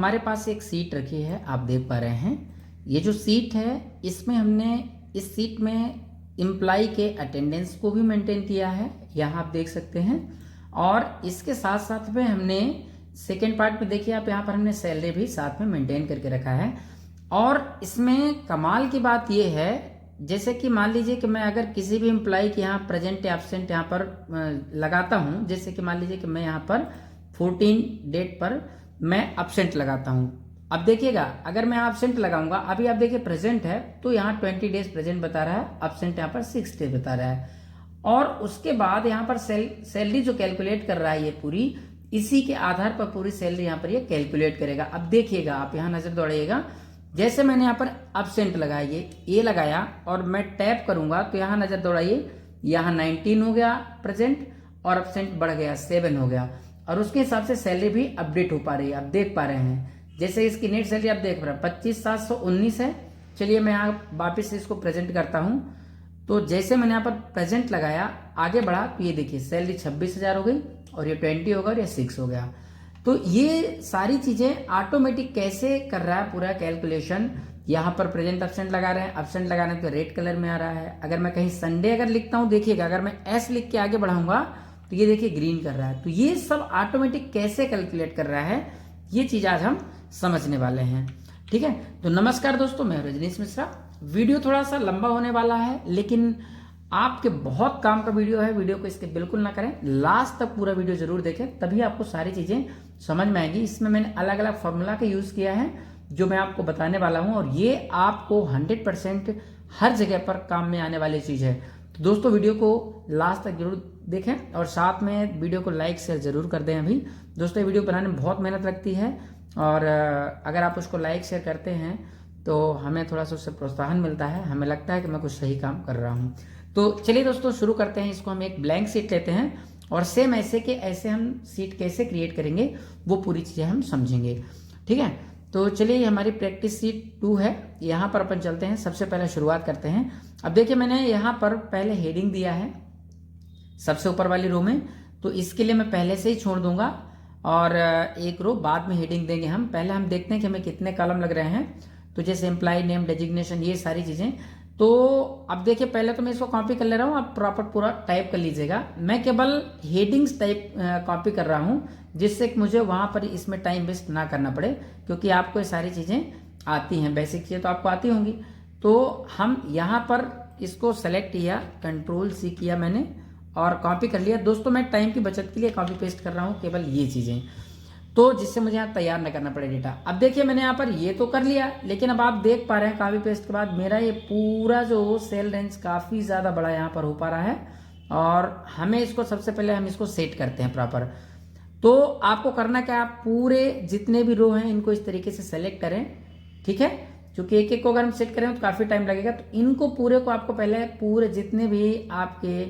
हमारे पास एक सीट रखी है, आप देख पा रहे हैं। ये जो सीट है इसमें हमने इस सीट में एम्प्लॉय के अटेंडेंस को भी मेंटेन किया है, यहाँ आप देख सकते हैं। और इसके साथ साथ में हमने सेकेंड पार्ट में देखिए आप, यहाँ पर हमने सैलरी भी साथ में मेंटेन करके रखा है। और इसमें कमाल की बात ये है, जैसे कि मान लीजिए कि मैं अगर किसी भी एम्प्लॉय के यहाँ प्रेजेंट या एब्सेंट यहाँ पर लगाता हूँ, जैसे कि मान लीजिए कि मैं यहाँ पर 14 डेट पर मैं एब्सेंट लगाता हूँ। अब देखिएगा अगर मैं एब्सेंट लगाऊंगा, अभी आप देखिए प्रेजेंट है तो यहाँ 20 डेज प्रेजेंट बता रहा है, एब्सेंट यहाँ पर 6 डेज बता रहा है। और उसके बाद यहाँ पर सैलरी जो कैलकुलेट कर रहा है ये पूरी, इसी के आधार पर पूरी सैलरी यहाँ पर ये कैलकुलेट करेगा। अब देखिएगा आप यहाँ नजर दौड़ाइएगा, जैसे मैंने यहाँ पर एब्सेंट लगाया, ये लगाया और मैं टैप करूंगा तो यहाँ नजर दौड़ाइए, यहाँ 19 हो गया प्रेजेंट और एब्सेंट बढ़ गया 7 हो गया। और उसके हिसाब से सैलरी भी अपडेट हो पा रही है, आप देख पा रहे हैं। जैसे इसकी नेट सैलरी आप देख रहे हैं 25,719 है। चलिए मैं यहाँ वापिस इसको प्रेजेंट करता हूँ, तो जैसे मैंने यहाँ पर प्रेजेंट लगाया आगे बढ़ा तो ये देखिए सैलरी 26,000 हो गई और ये 20 होगा और ये 6 हो गया। तो ये सारी चीजें ऑटोमेटिक कैसे कर रहा है पूरा कैलकुलेशन। यहाँ पर प्रेजेंट एब्सेंट लगा रहे हैं, एब्सेंट लगाने तो रेड कलर में आ रहा है। अगर मैं कहीं संडे अगर लिखता हूँ, देखिएगा अगर मैं एस लिख के आगे बढ़ाऊंगा तो ये देखिए ग्रीन कर रहा है। तो ये सब ऑटोमेटिक कैसे कैलकुलेट कर रहा है, ये चीज आज हम समझने वाले हैं। ठीक है, तो नमस्कार दोस्तों, मैं रजनीश मिश्रा। वीडियो थोड़ा सा लंबा होने वाला है, लेकिन आपके बहुत काम का वीडियो है, वीडियो को इसके बिल्कुल ना करें, लास्ट तक पूरा वीडियो जरूर देखें, तभी आपको सारी चीजें समझ में आएगी। इसमें मैंने अलग अलग फॉर्मूला का यूज किया है जो मैं आपको बताने वाला हूं, और ये आपको 100% हर जगह पर काम में आने वाली चीज है। तो दोस्तों वीडियो को लास्ट तक जरूर देखें और साथ में वीडियो को लाइक शेयर जरूर कर दें। अभी दोस्तों ये वीडियो बनाने में बहुत मेहनत लगती है, और अगर आप उसको लाइक शेयर करते हैं तो हमें थोड़ा सा उससे प्रोत्साहन मिलता है, हमें लगता है कि मैं कुछ सही काम कर रहा हूँ। तो चलिए दोस्तों शुरू करते हैं। इसको हम एक ब्लैंक सीट लेते हैं और सेम ऐसे के ऐसे हम सीट कैसे क्रिएट करेंगे वो पूरी चीजें हम समझेंगे। ठीक है, तो चलिए हमारी प्रैक्टिस सीट 2 है, यहाँ पर अपन चलते हैं। सबसे पहले शुरुआत करते हैं। अब देखिए मैंने यहाँ पर पहले हेडिंग दिया है सबसे ऊपर वाली रो में, तो इसके लिए मैं पहले से ही छोड़ दूंगा और एक रो बाद में हेडिंग देंगे हम। पहले हम देखते हैं कि हमें कितने कॉलम लग रहे हैं। तो जैसे एम्प्लॉय नेम, डेजिग्नेशन, ये सारी चीजें। तो अब देखिए पहले तो मैं इसको कॉपी कर ले रहा हूँ, आप प्रॉपर पूरा टाइप कर लीजिएगा। मैं केवल हेडिंग्स टाइप कॉपी कर रहा हूँ, जिससे कि मुझे वहां पर इसमें टाइम वेस्ट ना करना पड़े, क्योंकि आपको ये सारी चीजें आती हैं, बेसिक चीजें तो आपको आती होंगी। तो हम यहाँ पर इसको सेलेक्ट किया, Ctrl+C किया मैंने और कॉपी कर लिया। दोस्तों मैं टाइम की बचत के लिए कॉपी पेस्ट कर रहा हूँ केवल ये चीजें, तो जिससे मुझे यहाँ तैयार न करना पड़े डेटा। अब देखिए मैंने यहाँ पर ये तो कर लिया, लेकिन अब आप देख पा रहे हैं कॉपी पेस्ट के बाद मेरा ये पूरा जो सेल रेंज काफी ज्यादा बड़ा यहाँ पर हो पा रहा है, और हमें इसको सबसे पहले हम इसको सेट करते हैं प्रॉपर। तो आपको करना क्या, आप पूरे जितने भी रो हैं इनको इस तरीके से सेलेक्ट करें। ठीक है, क्योंकि एक एक को अगर हम सेट करें तो काफी टाइम लगेगा, तो इनको पूरे को आपको पहले पूरे जितने भी आपके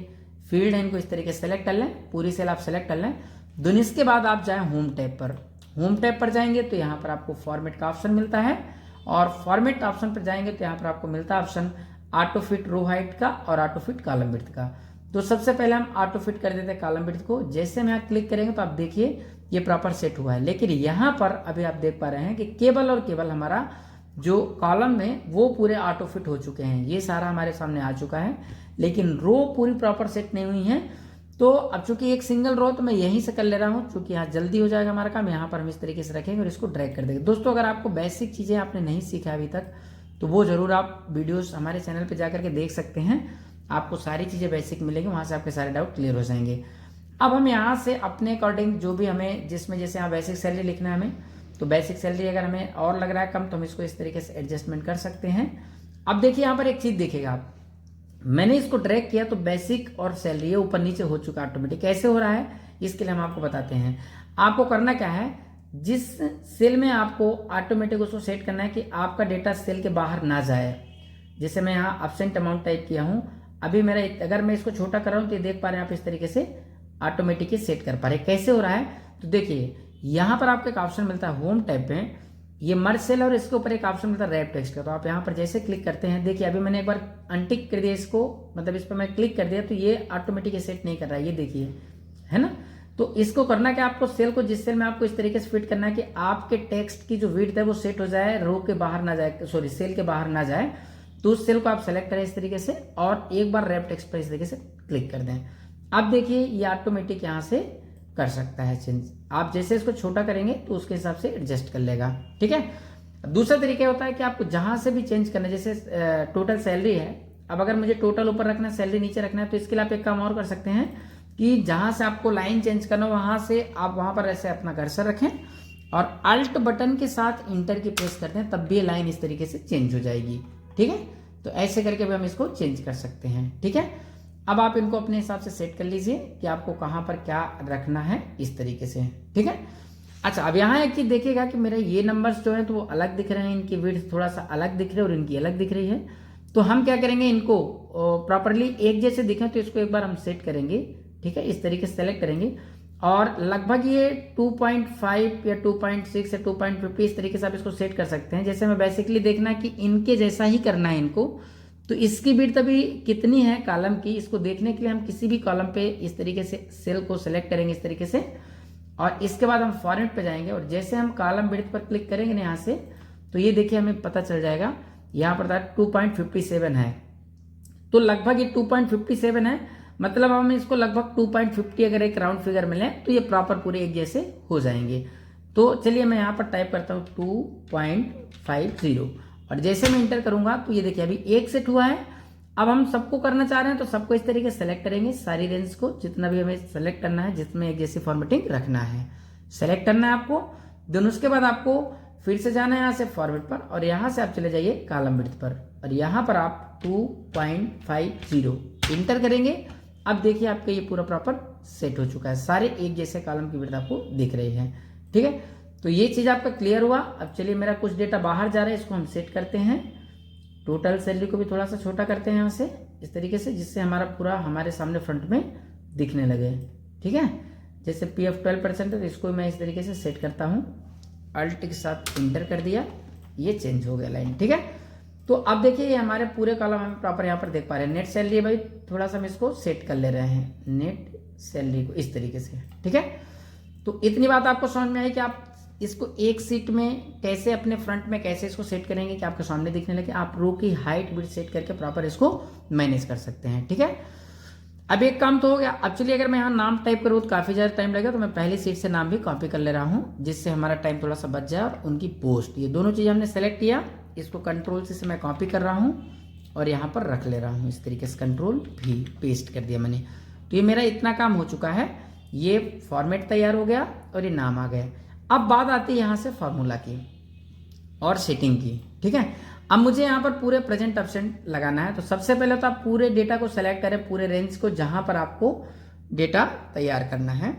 फील्ड है इनको इस तरीके से सेलेक्ट कर लें, पूरी सेल आप सेलेक्ट कर लें। देन इसके बाद आप जाएं होम टैब पर। होम टैब पर जाएंगे तो यहाँ पर आपको फॉर्मेट का ऑप्शन मिलता है, और फॉर्मेट ऑप्शन पर जाएंगे तो यहाँ पर आपको मिलता है option auto fit row height का और ऑटो फिट कॉलम विड्थ का। तो सबसे पहले हम ऑटो फिट कर देते हैं कॉलम विड्थ को। जैसे हम यहाँ क्लिक करेंगे तो आप देखिए ये प्रॉपर सेट हुआ है, लेकिन यहाँ पर अभी आप देख पा रहे हैं कि केवल और केवल हमारा जो कॉलम में वो पूरे ऑटो फिट हो चुके हैं, ये सारा हमारे सामने आ चुका है, लेकिन रो पूरी प्रॉपर सेट नहीं हुई है। तो अब चूंकि एक सिंगल रो तो मैं यहीं से कर ले रहा हूं, चूंकि यहाँ जल्दी हो जाएगा हमारा काम। यहाँ पर हम इस तरीके से रखेंगे और इसको ड्रैग कर देंगे। दोस्तों अगर आपको बेसिक चीजें आपने नहीं सीखा अभी तक, तो वो जरूर आप वीडियोस हमारे चैनल पे जाकर के देख सकते हैं, आपको सारी चीजें बेसिक मिलेंगी, वहां से आपके सारे डाउट क्लियर हो जाएंगे। अब हम यहाँ से अपने अकॉर्डिंग जो भी हमें, जिसमें जैसे यहाँ बेसिक सैलरी लिखना है हमें, तो बेसिक सैलरी अगर हमें और लग रहा है कम तो हम इसको इस तरीके से एडजस्टमेंट कर सकते हैं। अब देखिए यहाँ पर एक चीज देखिएगा आप, मैंने इसको ड्रैग किया तो बेसिक और सैलरी ये ऊपर नीचे हो चुका ऑटोमेटिक। कैसे हो रहा है इसके लिए हम आपको बताते हैं। आपको करना क्या है, जिस सेल में आपको ऑटोमेटिक उसको सेट करना है कि आपका डेटा सेल के बाहर ना जाए। जैसे मैं यहाँ एब्सेंट अमाउंट टाइप किया हूँ, अभी मेरा अगर मैं इसको छोटा कर रहा हूँ तो ये देख पा रहे हैं आप, इस तरीके से ऑटोमेटिक ही सेट कर पा रहे हैं। कैसे हो रहा है तो देखिए यहाँ पर आपको एक ऑप्शन मिलता है होम टैब पे, ये मर्ज सेल, और इसके ऊपर एक ऑप्शन मिलता है रैप टेक्स्ट का। तो आप यहाँ पर जैसे क्लिक करते हैं, देखिए अभी मैंने एक बार अनटिक कर दिया इसको, मतलब इस पर मैं क्लिक कर दिया तो ये ऑटोमेटिक सेट नहीं कर रहा है, ये देखिए है ना। तो इसको करना क्या, आपको सेल को जिस सेल में आपको इस तरीके से फिट करना है कि आपके टेक्स्ट की जो विड्थ है वो सेट हो जाए, रो के बाहर ना जाए, सॉरी सेल के बाहर ना जाए। तो उस सेल को आप सेलेक्ट करें इस तरीके से और एक बार रैप टेक्स्ट पर इस तरीके से क्लिक कर दें। अब देखिए ये ऑटोमेटिक यहाँ से कर सकता है चेंज। आप जैसे इसको छोटा करेंगे तो उसके हिसाब से एडजस्ट कर लेगा, ठीक है। दूसरा तरीका होता है कि आपको जहां से भी चेंज करना है, जैसे टोटल सैलरी है, अब अगर मुझे टोटल ऊपर रखना है, सैलरी नीचे रखना है, तो इसके लिए आप एक काम और कर सकते हैं कि जहां से आपको लाइन चेंज करना हो वहां से आप वहां पर ऐसे अपना कर्सर रखें और अल्ट बटन के साथ इंटर की प्रेस करते हैं, तब भी लाइन इस तरीके से चेंज हो जाएगी, ठीक है। तो ऐसे करके भी हम इसको चेंज कर सकते हैं, ठीक है। अब आप इनको अपने हिसाब से सेट कर लीजिए कि आपको कहां पर क्या रखना है इस तरीके से, ठीक है। अच्छा, अब यहाँ एक चीज देखिएगा कि मेरे ये नंबर्स जो हैं तो वो अलग दिख रहे हैं, इनकी विड्थ थोड़ा सा अलग दिख रही है और इनकी अलग दिख रही है। तो हम क्या करेंगे, इनको प्रॉपरली एक जैसे दिखें तो इसको एक बार हम सेट करेंगे, ठीक है। इस तरीके से सेलेक्ट करेंगे और लगभग ये 2.5 या 2.6 या 2.50 इस तरीके से आप इसको सेट कर सकते हैं। जैसे हमें बेसिकली देखना है कि इनके जैसा ही करना है इनको, तो इसकी विड्थ अभी कितनी है कॉलम की, इसको देखने के लिए हम किसी भी कॉलम पे इस तरीके से सेल को सेलेक्ट करेंगे इस तरीके से और इसके बाद हम फॉर्मेट पे जाएंगे और जैसे हम कॉलम विड्थ पर क्लिक करेंगे ना यहाँ से, तो ये देखिए हमें पता चल जाएगा यहाँ पर 2.57 है। तो लगभग ये 2.57 है, मतलब हम इसको लगभग 2.50 अगर एक राउंड फिगर मिले तो ये प्रॉपर पूरे एक जैसे हो जाएंगे। तो चलिए मैं यहाँ पर टाइप करता हूँ 2.50 और जैसे मैं इंटर करूंगा तो ये देखिए अभी एक सेट हुआ है। अब हम सबको करना चाह रहे हैं तो सबको इस तरीके से सेलेक्ट करेंगे, सारी रेंज को जितना भी हमें सेलेक्ट करना है, जिसमें एक जैसी फॉर्मेटिंग रखना है, सेलेक्ट करना है आपको। देन उसके बाद आपको फिर से जाना है यहाँ से फॉर्मेट पर और यहाँ से आप चले जाइए कॉलम विड्थ पर और यहाँ पर आप 2.50 इंटर करेंगे। अब देखिए आपका ये पूरा प्रॉपर सेट हो चुका है, सारे एक जैसे कॉलम की विड्थ आपको दिख रही है, ठीक है। तो ये चीज आपका क्लियर हुआ। अब चलिए मेरा कुछ डेटा बाहर जा रहा है, इसको हम सेट करते हैं। टोटल सैलरी को भी थोड़ा सा छोटा करते हैं यहाँ से इस तरीके से, जिससे हमारा पूरा हमारे सामने फ्रंट में दिखने लगे, ठीक है। जैसे PF 12% है तो इसको मैं इस तरीके से सेट करता हूँ, अल्ट के साथ इंटर कर दिया, ये चेंज हो गया लाइन, ठीक है। तो अब देखिए ये हमारे पूरे कॉलम हम प्रॉपर यहाँ पर देख पा रहे हैं। नेट सैलरी भाई थोड़ा सा हम इसको सेट कर ले रहे हैं, नेट सैलरी को इस तरीके से, ठीक है। तो इतनी बात आपको समझ में आई कि आप इसको एक सीट में कैसे अपने फ्रंट में कैसे इसको सेट करेंगे कि आपके सामने दिखने लगे। आप रो की हाइट विड्थ सेट करके प्रॉपर इसको मैनेज कर सकते हैं, ठीक है। अब एक काम तो हो गया। अब चलिए अगर मैं यहाँ नाम टाइप करूँ तो काफी ज्यादा टाइम लगेगा, तो मैं पहली सीट से नाम भी कॉपी कर ले रहा हूँ जिससे हमारा टाइम थोड़ा सा बच जाए। और उनकी पोस्ट, ये दोनों चीजें हमने सेलेक्ट किया, इसको कंट्रोल से मैं कॉपी कर रहा हूँ और यहाँ पर रख ले रहा हूँ इस तरीके से, कंट्रोल भी पेस्ट कर दिया मैंने। तो ये मेरा इतना काम हो चुका है, ये फॉर्मेट तैयार हो गया और ये नाम आ गया। अब बात आती है यहाँ से फॉर्मूला की और सेटिंग की, ठीक है। अब मुझे यहाँ पर पूरे प्रेजेंट एब्सेंट लगाना है। तो सबसे पहले तो आप पूरे डेटा को सेलेक्ट करें, पूरे रेंज को जहां पर आपको डेटा तैयार करना है।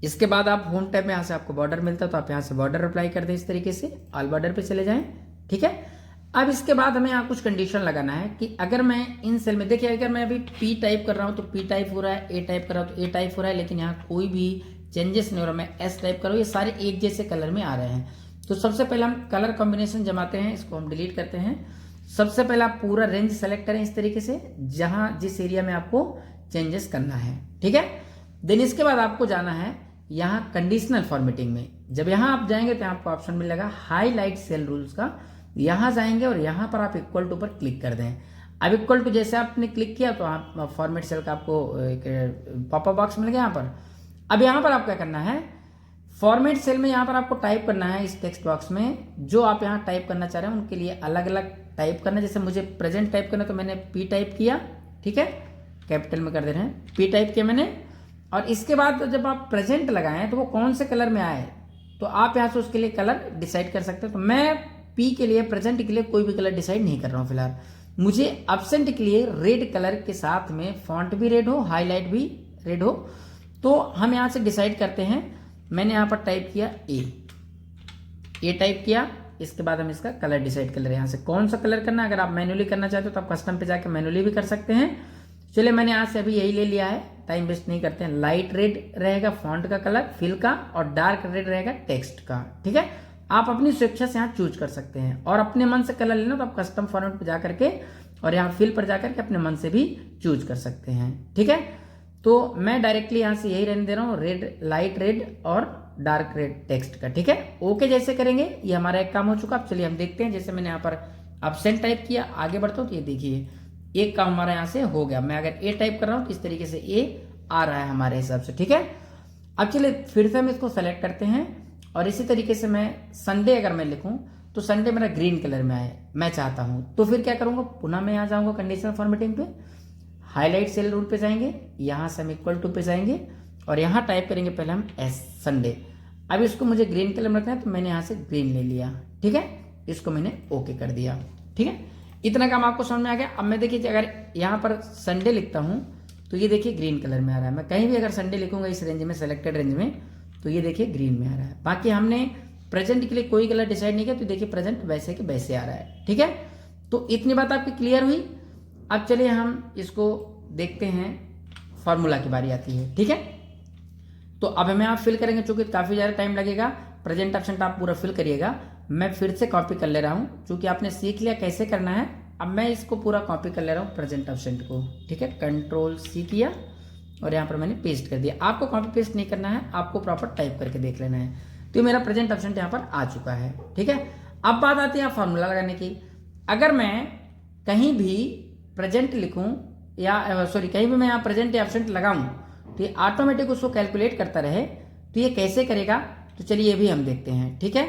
इसके बाद आप होम टैब में यहाँ से आपको बॉर्डर मिलता है तो आप यहाँ से बॉर्डर अप्लाई कर दें इस तरीके से, ऑल बॉर्डर पे चले जाएं, ठीक है। अब इसके बाद हमें यहाँ कुछ कंडीशन लगाना है कि अगर मैं इन सेल में, देखिए अगर मैं अभी P टाइप कर रहा हूँ तो P टाइप हो रहा है, A टाइप कर रहा हूँ तो A टाइप हो रहा है, लेकिन यहाँ कोई भी चेंजेस नहीं हो रहा। मैं S टाइप कर रहा हूँ, ये सारे एक जैसे कलर में आ रहे हैं। तो सबसे पहले हम कलर कॉम्बिनेशन जमाते हैं, इसको हम डिलीट करते हैं। सबसे पहले आप पूरा रेंज सेलेक्ट करें इस तरीके से, जहां जिस एरिया में आपको चेंजेस करना है, ठीक है। देन इसके बाद आपको जाना है यहाँ कंडीशनल फॉर्मेटिंग में। जब यहाँ आप जाएंगे तो आपको ऑप्शन मिलेगा हाईलाइट सेल रूल्स का, यहाँ जाएंगे और यहाँ पर आप इक्वल टू पर क्लिक कर दें। अब इक्वल टू जैसे आपने क्लिक किया तो आप फॉर्मेट सेल का आपको एक पॉपअप बॉक्स मिल गया यहाँ पर। अब यहाँ पर आप क्या करना है, फॉर्मेट सेल में यहाँ पर आपको टाइप करना है इस टेक्स्ट बॉक्स में, जो आप यहाँ टाइप करना चाह रहे हैं उनके लिए अलग अलग टाइप करना है। जैसे मुझे प्रेजेंट टाइप करना तो मैंने P टाइप किया, ठीक है, कैपिटल में कर दे रहे हैं, P टाइप किया मैंने। और इसके बाद जब आप प्रेजेंट लगाएं तो वो कौन से कलर में आए तो आप यहाँ से उसके लिए कलर डिसाइड कर सकते हैं। तो मैं P के लिए, प्रेजेंट के लिए कोई भी कलर डिसाइड नहीं कर रहा हूँ फिलहाल। मुझे एब्सेंट के लिए रेड कलर के साथ में फॉन्ट भी रेड हो, हाईलाइट भी रेड हो। तो हम यहाँ से डिसाइड करते हैं, मैंने यहाँ पर टाइप किया ए टाइप किया। इसके बाद हम इसका कलर डिसाइड कर रहे हैं, यहाँ से कौन सा कलर करना है। अगर आप मैन्युअली करना चाहते हो तो आप कस्टम पे जाके मैन्युअली भी कर सकते हैं। चलिए मैंने यहाँ से अभी यही ले लिया है, टाइम वेस्ट नहीं करते हैं। लाइट रेड रहेगा फॉन्ट का कलर, फिल का, और डार्क रेड रहेगा टेक्स्ट का, ठीक है। आप अपनी स्वेच्छा से यहाँ चूज कर सकते हैं और अपने मन से कलर लेना तो आप कस्टम फॉर्मेट पर जाकर के और यहाँ फिल पर जाकर के अपने मन से भी चूज कर सकते हैं, ठीक है। तो मैं डायरेक्टली यहाँ से यही रहने दे रहा हूँ, रेड, लाइट रेड और डार्क रेड टेक्स्ट का, ठीक है। ओके जैसे करेंगे ये हमारा एक काम हो चुका। अब चलिए हम देखते हैं, जैसे मैंने यहाँ पर एब्सेंट टाइप किया, आगे बढ़ता हूँ तो ये देखिए एक काम हमारा यहाँ से हो गया। मैं अगर ए टाइप कर रहा हूँ तो इस तरीके से ए आ रहा है हमारे हिसाब से, ठीक है। अब चलिए फिर से हम इसको सेलेक्ट करते हैं और इसी तरीके से मैं संडे अगर मैं लिखूं तो संडे मेरा ग्रीन कलर में आए मैं चाहता हूं, तो फिर क्या करूंगा, पुनः मैं यहाँ जाऊंगा कंडीशनल फॉर्मेटिंग पे, हाईलाइट सेल रूल पे जाएंगे, यहां से हम इक्वल टू पे जाएंगे और यहाँ टाइप करेंगे पहले हम एस संडे। अब इसको मुझे ग्रीन कलर में रखना है तो मैंने यहाँ से ग्रीन ले लिया, ठीक है। इसको मैंने ओके कर दिया, ठीक है। इतना काम आपको समझ में आ गया। अब मैं देखिए अगर यहाँ पर संडे लिखता हूँ तो ये देखिए ग्रीन कलर में आ रहा है। मैं कहीं भी अगर संडे लिखूंगा इस रेंज में, सेलेक्टेड रेंज में, तो ये देखिए ग्रीन में आ रहा है। बाकी हमने प्रेजेंट के लिए कोई कलर डिसाइड नहीं किया, तो देखिए प्रेजेंट वैसे के वैसे आ रहा है, ठीक है। तो इतनी बात आपकी क्लियर हुई। अब चलिए हम इसको देखते हैं, फॉर्मूला की बारी आती है, ठीक है। तो अब हमें आप फिल करेंगे, चूंकि काफी ज्यादा टाइम लगेगा, प्रेजेंट एब्सेंट आप पूरा फिल करिएगा। मैं फिर से कॉपी कर ले रहा हूं, चूंकि आपने सीख लिया कैसे करना है। अब मैं इसको पूरा कॉपी कर ले रहा हूँ प्रेजेंट एब्सेंट को, ठीक है। कंट्रोल सी किया और यहाँ पर मैंने पेस्ट कर दिया। आपको कॉपी पेस्ट नहीं करना है, आपको प्रॉपर टाइप करके देख लेना है। तो ये मेरा प्रेजेंट एब्सेंट यहाँ पर आ चुका है, ठीक है। अब बात आती है फॉर्मूला लगाने की। अगर मैं कहीं भी प्रेजेंट लिखूं या सॉरी कहीं भी मैं यहाँ प्रेजेंट या एब्सेंट लगाऊं तो ये ऑटोमेटिक उसको कैलकुलेट करता रहे, तो ये कैसे करेगा, तो चलिए ये भी हम देखते हैं, ठीक है।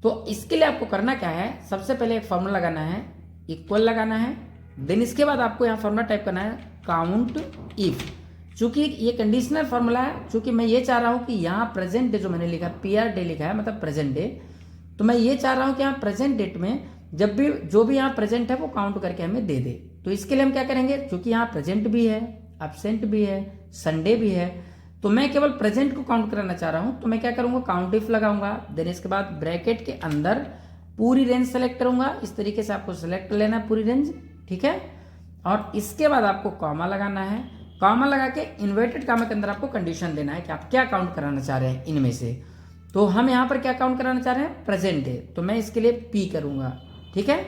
तो इसके लिए आपको करना क्या है, सबसे पहले एक फॉर्मूला लगाना है, इक्वल लगाना है, देन इसके बाद आपको यहाँ फॉर्मूला टाइप करना है काउंट इफ। चूंकि ये कंडीशनल फॉर्मूला है, चूंकि मैं ये चाह रहा हूँ कि यहाँ प्रेजेंट डे जो मैंने लिखा PR डे लिखा है, मतलब प्रेजेंट डे, तो मैं ये चाह रहा हूँ कि यहाँ प्रेजेंट डेट में जब भी जो भी यहाँ प्रेजेंट है वो काउंट करके हमें दे दे। तो इसके लिए हम क्या करेंगे, चूंकि यहाँ प्रेजेंट भी है, एब्सेंट भी है, संडे भी है, तो मैं केवल प्रेजेंट को काउंट कराना चाह रहा हूँ, तो मैं क्या करूंगा, काउंट इफ लगाऊंगा। देन इसके बाद ब्रैकेट के अंदर पूरी रेंज सेलेक्ट करूंगा। इस तरीके से आपको सेलेक्ट कर लेना है पूरी रेंज, ठीक है। और इसके बाद आपको कॉमा लगाना है, कॉमा लगा के इन्वर्टेड कॉमा के अंदर आपको कंडीशन देना है कि आप क्या काउंट कराना चाह रहे हैं इनमें से। तो हम यहाँ पर क्या काउंट कराना चाह रहे हैं, प्रेजेंट डे, तो मैं इसके लिए P करूंगा, ठीक है।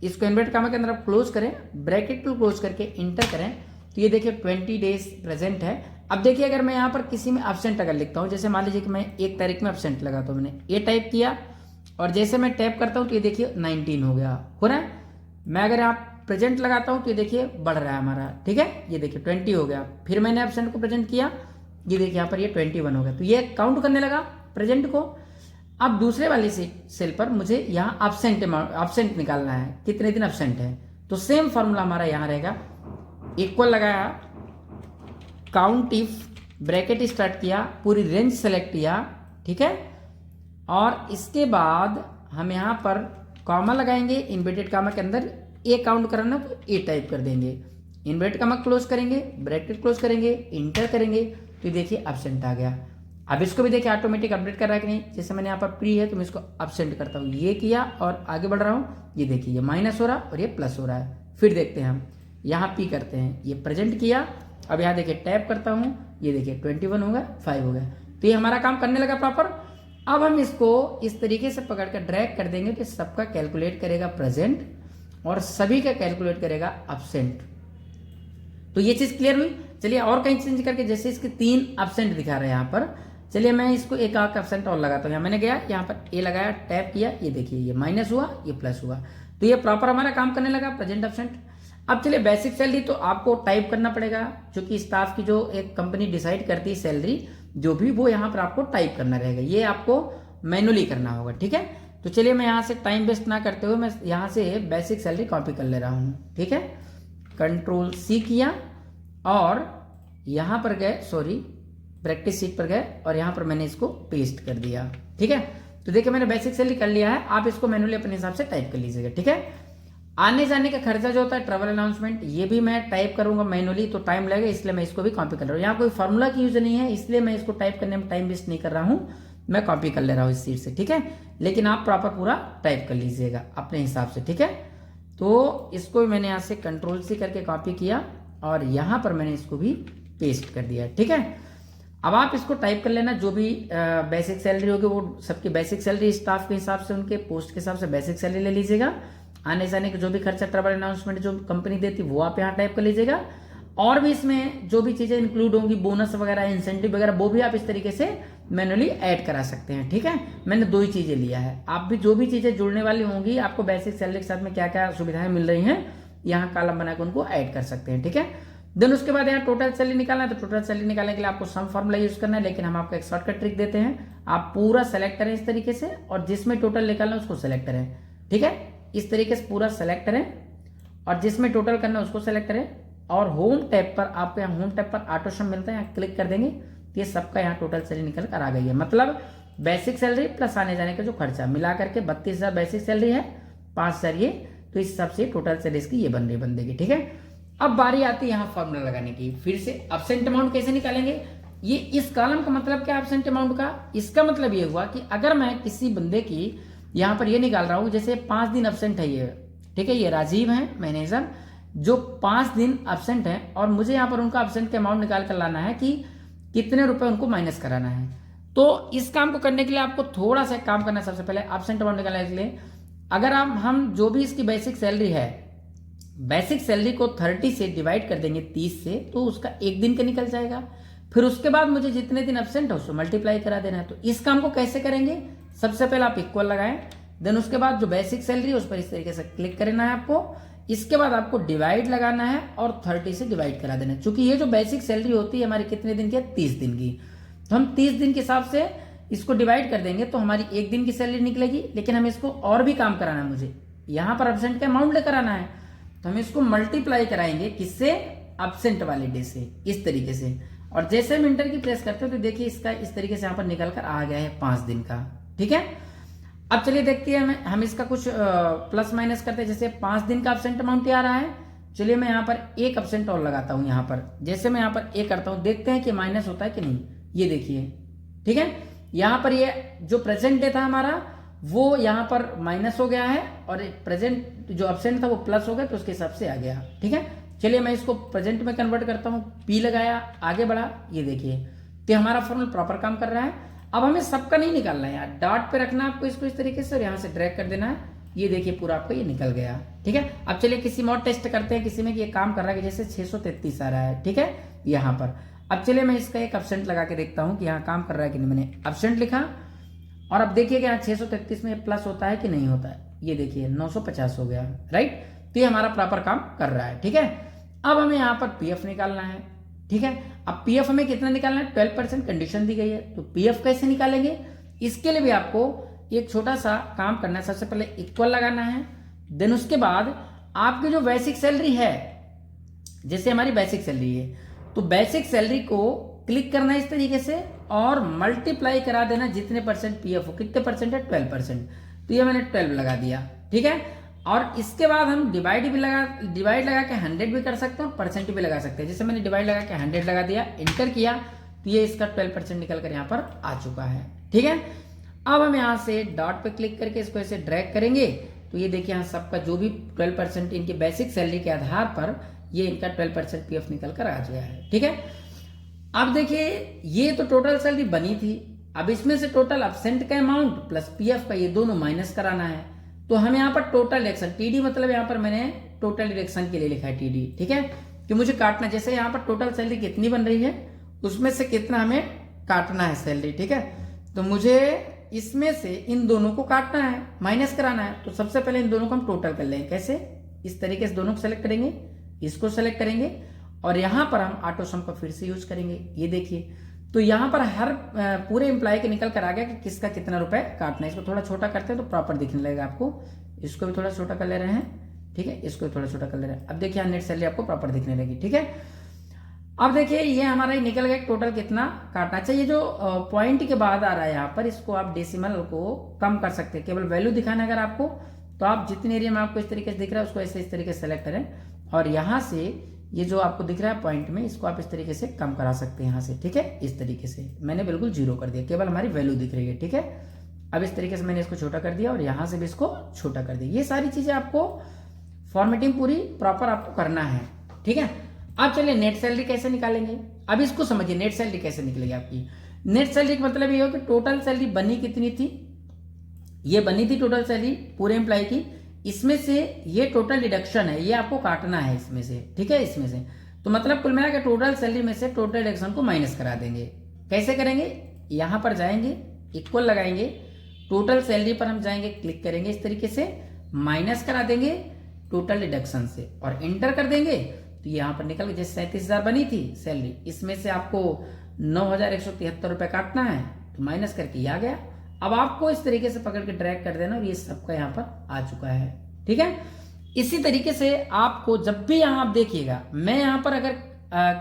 इसको इन्वर्टेड कॉमा के अंदर आप क्लोज करें, ब्रैकेट को क्लोज करके इंटर करें, तो ये देखिए 20 डेज प्रेजेंट है। अब देखिए अगर मैं यहाँ पर किसी में एब्सेंट अगर लिखता हूँ, जैसे मान लीजिए कि मैं 1 तारीख में एब्सेंट लगाता हूँ, मैंने ये टाइप किया और जैसे मैं टैप करता हूँ तो ये देखिए 19 हो गया, हो रहा है। मैं अगर यहाँ प्रेजेंट लगाता हूँ तो ये देखिए बढ़ रहा है हमारा, ठीक है। ये देखिए 20 हो गया, फिर मैंने एब्सेंट को प्रेजेंट किया, ये देखिए यहाँ पर ये 21 हो गया, तो ये काउंट करने लगा प्रेजेंट को। अब दूसरे वाली सेल पर मुझे यहाँ एब्सेंट निकालना है, कितने दिन एब्सेंट है, तो सेम फॉर्मूला हमारा यहाँ रहेगा, इक्वल लगाया, काउंट इफ, ब्रैकेट स्टार्ट किया, पूरी रेंज सेलेक्ट किया, ठीक है। और इसके बाद हम यहाँ पर कॉमा लगाएंगे, इन्वर्टेड कॉमा के अंदर ए काउंट कराना तो ए टाइप कर देंगे, इन्वर्टेड कॉमा क्लोज करेंगे, ब्रैकेट क्लोज करेंगे, इंटर करेंगे, तो ये देखिए एब्सेंट आ गया। अब इसको भी देखिए ऑटोमेटिक अपडेट कर रहा है कि नहीं, जैसे मैंने यहाँ पर प्री है तो मैं इसको एब्सेंट करता हूँ, ये किया और आगे बढ़ रहा हूँ, ये देखिए ये माइनस हो रहा और ये प्लस हो रहा है। फिर देखते हैं हम यहाँ P करते हैं, ये प्रेजेंट किया, अब यहाँ देखिए टैप करता हूँ, ये देखिए 21 हो गया, 5 हो गया, तो ये हमारा काम करने लगा प्रॉपर। अब हम इसको इस तरीके से पकड़ कर ड्रैग कर देंगे कि सबका कैलकुलेट करेगा प्रेजेंट और सभी का कैलकुलेट करेगा एब्सेंट। तो ये चीज क्लियर हुई। चलिए और कहीं चेंज करके, जैसे इसके 3 एब्सेंट दिखा रहे हैं यहाँ पर, चलिए मैं इसको एक आख एब्सेंट और लगाता हूँ। यहाँ मैंने गया, यहाँ पर ए लगाया, टैप किया, ये देखिए ये माइनस हुआ, ये प्लस हुआ, तो ये प्रॉपर हमारा काम करने लगा प्रेजेंट एब्सेंट। अब चलिए बेसिक सैलरी तो आपको टाइप करना पड़ेगा, क्योंकि स्टाफ की जो एक कंपनी डिसाइड करती है सैलरी जो भी, वो यहाँ पर आपको टाइप करना रहेगा, ये आपको मैनुअली करना होगा, ठीक है। तो चलिए मैं यहाँ से टाइम वेस्ट ना करते हुए मैं यहाँ से बेसिक सैलरी कॉपी कर ले रहा हूँ, ठीक है। कंट्रोल सी किया और यहाँ पर गए, सॉरी प्रैक्टिस शीट पर गए और यहाँ पर मैंने इसको पेस्ट कर दिया, ठीक है। तो देखिए मैंने बेसिक सैलरी कर लिया है, आप इसको मैनुअली अपने हिसाब से टाइप कर लीजिएगा, ठीक है। आने जाने का खर्चा जो होता है ट्रैवल अनाउंसमेंट, ये भी मैं टाइप करूंगा मैनुअली, तो टाइम लगेगा, इसलिए मैं इसको भी कॉपी कर रहा हूँ। यहाँ कोई फॉर्मूला की यूज नहीं है, इसलिए मैं इसको टाइप करने में टाइम वेस्ट नहीं कर रहा हूँ, मैं कॉपी कर ले रहा हूँ इस सीट से, ठीक है। लेकिन आप प्रॉपर पूरा टाइप कर लीजिएगा अपने हिसाब से, ठीक है। तो इसको मैंने यहाँ से कंट्रोल सी करके कॉपी किया और यहाँ पर मैंने इसको भी पेस्ट कर दिया, ठीक है। अब आप इसको टाइप कर लेना, जो भी बेसिक सैलरी होगी वो सबकी बेसिक सैलरी स्टाफ के हिसाब से, उनके पोस्ट के हिसाब से बेसिक सैलरी ले लीजिएगा। आने जाने का जो भी खर्चा ट्रैवल अनाउंसमेंट जो कंपनी देती वो आप यहाँ टाइप कर लीजिएगा। और भी इसमें जो भी चीजें इंक्लूड होंगी, बोनस वगैरह, इंसेंटिव वगैरह, वो भी आप इस तरीके से मैनुअली ऐड करा सकते हैं। ठीक है, मैंने 2 ही चीजें लिया है। आप भी जो भी चीजें जुड़ने वाली होंगी, आपको बेसिक सैलरी के साथ में क्या क्या सुविधाएं मिल रही हैं, यहाँ कॉलम बनाकर उनको ऐड कर सकते हैं। ठीक है, देन उसके बाद यहाँ टोटल सैलरी निकालना है, तो टोटल सैलरी निकालने के लिए आपको सम फॉर्मूला यूज करना है, लेकिन हम आपको एक शॉर्टकट ट्रिक देते हैं। आप पूरा सेलेक्ट करें इस तरीके से, और जिसमें टोटल निकालना है उसको सेलेक्ट करें। ठीक है, इस तरीके से पूरा सेलेक्ट करें, और जिसमें टोटल करना है उसको सेलेक्ट करें, और होम टैब पर, आपको यहाँ होम टैब पर ऑटो सम मिलता है, यहाँ क्लिक कर देंगे तो ये सबका यहाँ टोटल सैलरी निकल कर आ गई है। मतलब बेसिक सैलरी प्लस आने जाने का जो खर्चा मिला करके 32,000 बेसिक सैलरी है, 5,000 ये, तो इस हिसाब से टोटल सैलरी इसकी ये बन देगी। ठीक है, अब बारी आती है यहाँ फॉर्मूला लगाने की। फिर से एब्सेंट अमाउंट कैसे निकालेंगे, ये इस कॉलम का मतलब क्या एब्सेंट अमाउंट का, इसका मतलब ये हुआ कि अगर मैं किसी बंदे की यहाँ पर ये निकाल रहा हूँ, जैसे 5 दिन एब्सेंट है ये, ठीक है, ये राजीव है मैनेजर, जो 5 दिन एब्सेंट है, और मुझे यहाँ पर उनका एब्सेंट का अमाउंट निकाल कर लाना है कि कितने रुपए उनको माइनस कराना है। तो इस काम को करने के लिए आपको थोड़ा सा काम करना है। सबसे पहले एब्सेंट अमाउंट निकालने के लिए, अगर हम जो भी इसकी बेसिक सैलरी है, बेसिक सैलरी को 30 से डिवाइड कर देंगे 30 से, तो उसका 1 दिन का निकल जाएगा। फिर उसके बाद मुझे जितने दिन एब्सेंट है उसको मल्टीप्लाई करा देना है। तो इस काम को कैसे करेंगे, सबसे पहले आप इक्वल लगाएं, देन उसके बाद जो बेसिक सैलरी है उस पर इस तरीके से क्लिक करना है आपको। इसके बाद आपको डिवाइड लगाना है और 30 से डिवाइड करा देना है। चूंकि ये जो बेसिक सैलरी होती है हमारी कितने दिन की है, 30 दिन की, तो हम 30 दिन के हिसाब से इसको डिवाइड कर देंगे तो हमारी 1 दिन की सैलरी निकलेगी। लेकिन हमें इसको और भी काम कराना है, मुझे यहाँ पर एब्सेंट का अमाउंट लेकर आना है, तो हम इसको मल्टीप्लाई कराएंगे किससे, एब्सेंट वाले डे से, इस तरीके से। और जैसे हम इंटर की प्रेस करते हैं तो देखिए इसका इस तरीके से यहाँ पर निकल कर आ गया है 5 दिन का। ठीक है, अब चलिए देखते हैं हम इसका कुछ प्लस माइनस करते हैं। जैसे 5 दिन का एब्सेंट अमाउंट आ रहा है, चलिए मैं यहाँ पर एक एब्सेंट और लगाता हूँ यहाँ पर। जैसे मैं यहाँ पर एक करता हूँ, देखते हैं कि माइनस होता है कि नहीं, ये देखिए। ठीक है, यहाँ पर ये जो प्रेजेंट डे था हमारा वो यहाँ पर माइनस हो गया है, और प्रेजेंट जो एब्सेंट था वो प्लस हो गया, तो उसके हिसाब से आ गया। ठीक है, चलिए मैं इसको प्रेजेंट में कन्वर्ट करता हूँ, पी लगाया, आगे बढ़ा, ये देखिए, तो हमारा फॉर्मूला प्रॉपर काम कर रहा है। अब हमें सबका नहीं निकालना है यार, डॉट पे रखना है आपको इसको इस तरीके से, और यहाँ से ड्रैग कर देना है, ये देखिए पूरा आपको ये निकल गया। ठीक है, अब चलिए किसी में और टेस्ट करते हैं, किसी में ये काम कर रहा है, जैसे 633 आ रहा है। ठीक है, यहाँ पर अब चलिए मैं इसका एक एब्सेंट लगा के देखता हूँ कि यहाँ काम कर रहा है कि नहीं। मैंने एब्सेंट लिखा, और अब देखिए कि यहाँ 633 में प्लस होता है कि नहीं होता है, ये देखिए 950 हो गया, राइट। तो ये हमारा प्रॉपर काम कर रहा है। ठीक है, अब हमें यहाँ पर पीएफ निकालना है। ठीक है, अब पीएफ हमें कितना निकालना है, 12% कंडीशन दी गई है, तो पीएफ कैसे निकालेंगे, इसके लिए भी आपको एक छोटा सा काम करना है। सबसे पहले इक्वल लगाना है, देन उसके बाद आपकी जो बेसिक सैलरी है, जैसे हमारी बेसिक सैलरी है, तो बेसिक सैलरी को क्लिक करना है इस तरीके से, और मल्टीप्लाई करा देना जितने परसेंट पीएफ हो, कितने परसेंट है, 12%, तो ये मैंने 12 लगा दिया। ठीक है, और इसके बाद हम डिवाइड लगा के 100 भी कर सकते हैं, और परसेंट भी लगा सकते हैं। जैसे मैंने डिवाइड लगा के 100 लगा दिया, इंटर किया, तो ये इसका 12% निकल कर यहाँ पर आ चुका है। ठीक है, अब हम यहाँ से डॉट पे क्लिक करके इसको ऐसे ड्रैग करेंगे, तो ये देखिए यहाँ सबका जो भी 12% इनकी बेसिक सैलरी के आधार पर ये इनका 12% पीएफ निकल कर आ गया है। ठीक है, अब देखिए ये तो टोटल सैलरी बनी थी, अब इसमें से टोटल एब्सेंट का अमाउंट प्लस पीएफ का ये दोनों माइनस कराना है। तो हम यहाँ पर टोटल डिडक्शन, टीडी मतलब यहाँ पर मैंने टोटल डिडक्शन के लिए लिखा है टीडी। ठीक है, कि मुझे काटना, जैसे यहाँ पर टोटल सैलरी कितनी बन रही है उसमें से कितना हमें काटना है सैलरी। ठीक है, तो मुझे इसमें से इन दोनों को काटना है, माइनस कराना है। तो सबसे पहले इन दोनों को हम टोटल कर लेंगे, कैसे, इस तरीके से दोनों को सेलेक्ट करेंगे, इसको सेलेक्ट करेंगे, और यहां पर हम ऑटो सम का फिर से यूज करेंगे। ये देखिए, तो यहां पर हर पूरे एम्प्लॉय के निकल कर आ गया कि किसका कितना रुपए काटना है। इसको थोड़ा छोटा करते हैं तो प्रॉपर दिखने लगेगा आपको। इसको भी थोड़ा छोटा कर ले रहे हैं। ठीक है, इसको भी थोड़ा छोटा कर ले रहे हैं। अब देखिए नेट सैलरी आपको प्रॉपर दिखने लगी। ठीक है, अब देखिए ये हमारा निकल गया टोटल कितना काटना चाहिए। जो पॉइंट के बाद आ रहा है यहाँ पर, इसको आप डेसिमल को कम कर सकते हैं। केवल वैल्यू दिखाना अगर आपको, तो आप जितने एरिया में आपको इस तरीके से दिख रहा है उसको ऐसे इस तरीके से सेलेक्ट करें, और यहाँ से ये जो आपको दिख रहा है पॉइंट में, इसको आप इस तरीके से कम करा सकते हैं यहाँ से। ठीक है, इस तरीके से मैंने बिल्कुल 0 कर दिया, केवल हमारी वैल्यू दिख रही है। ठीक है, अब इस तरीके से मैंने इसको छोटा कर दिया और यहाँ से भी इसको छोटा कर दिया। ये सारी चीजें आपको फॉर्मेटिंग पूरी प्रॉपर आपको करना है। ठीक है, अब चलिए नेट सैलरी कैसे निकालेंगे। अब इसको समझिए, नेट सैलरी कैसे निकलेगी आपकी। नेट सैलरी का मतलब ये हो कि टोटल सैलरी बनी कितनी थी, ये बनी थी टोटल सैलरी पूरे एम्प्लॉय की, इसमें से ये टोटल डिडक्शन है, ये आपको काटना है इसमें से। ठीक है, इसमें से तो मतलब कुल मिला के टोटल सैलरी में से टोटल डिडक्शन को माइनस करा देंगे। कैसे करेंगे, यहाँ पर जाएंगे, इक्वल लगाएंगे, टोटल सैलरी पर हम जाएंगे, क्लिक करेंगे इस तरीके से, माइनस करा देंगे टोटल डिडक्शन से और इंटर कर देंगे। तो यहाँ पर निकल के जैसे 37,000 बनी थी सैलरी, इसमें से आपको 9,173 रुपये काटना है, तो माइनस करके ये आ गया। अब आपको इस तरीके से पकड़ के ड्रैग कर देना और ये सबका यहाँ पर आ चुका है। ठीक है, इसी तरीके से आपको जब भी यहाँ आप देखिएगा, मैं यहाँ पर अगर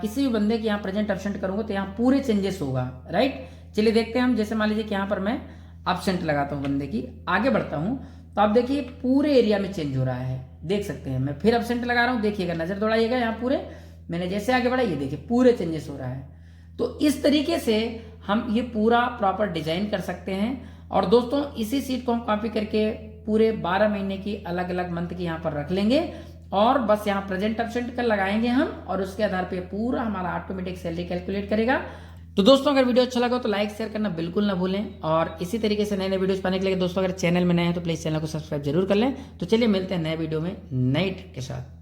किसी भी बंदे की यहाँ प्रेजेंट एब्सेंट करूंगा तो यहाँ पूरे चेंजेस होगा, राइट। चलिए देखते हैं हम, जैसे मान लीजिए कि यहाँ पर मैं एब्सेंट लगाता हूँ बंदे की, आगे बढ़ता हूँ तो आप देखिए पूरे एरिया में चेंज हो रहा है, देख सकते हैं। मैं फिर एब्सेंट लगा रहा हूँ, देखिएगा, नजर दौड़ाइएगा, यहाँ पूरे मैंने जैसे आगे बढ़ा ये देखिए पूरे चेंजेस हो रहा है। तो इस तरीके से हम ये पूरा प्रॉपर डिजाइन कर सकते हैं। और दोस्तों इसी सीट को हम कॉपी करके पूरे 12 महीने की अलग अलग मंथ की यहाँ पर रख लेंगे और बस यहाँ प्रेजेंट एब्सेंट कर लगाएंगे हम, और उसके आधार पे पूरा हमारा ऑटोमेटिक सैलरी कैलकुलेट करेगा। तो दोस्तों अगर वीडियो अच्छा लगा तो लाइक शेयर करना बिल्कुल ना भूलें, और इसी तरीके से नए नए वीडियोस पाने के लिए दोस्तों अगर चैनल में नए हैं तो प्लीज चैनल को सब्सक्राइब जरूर कर लें। तो चलिए मिलते हैं नए वीडियो में नई ट्रिक के साथ।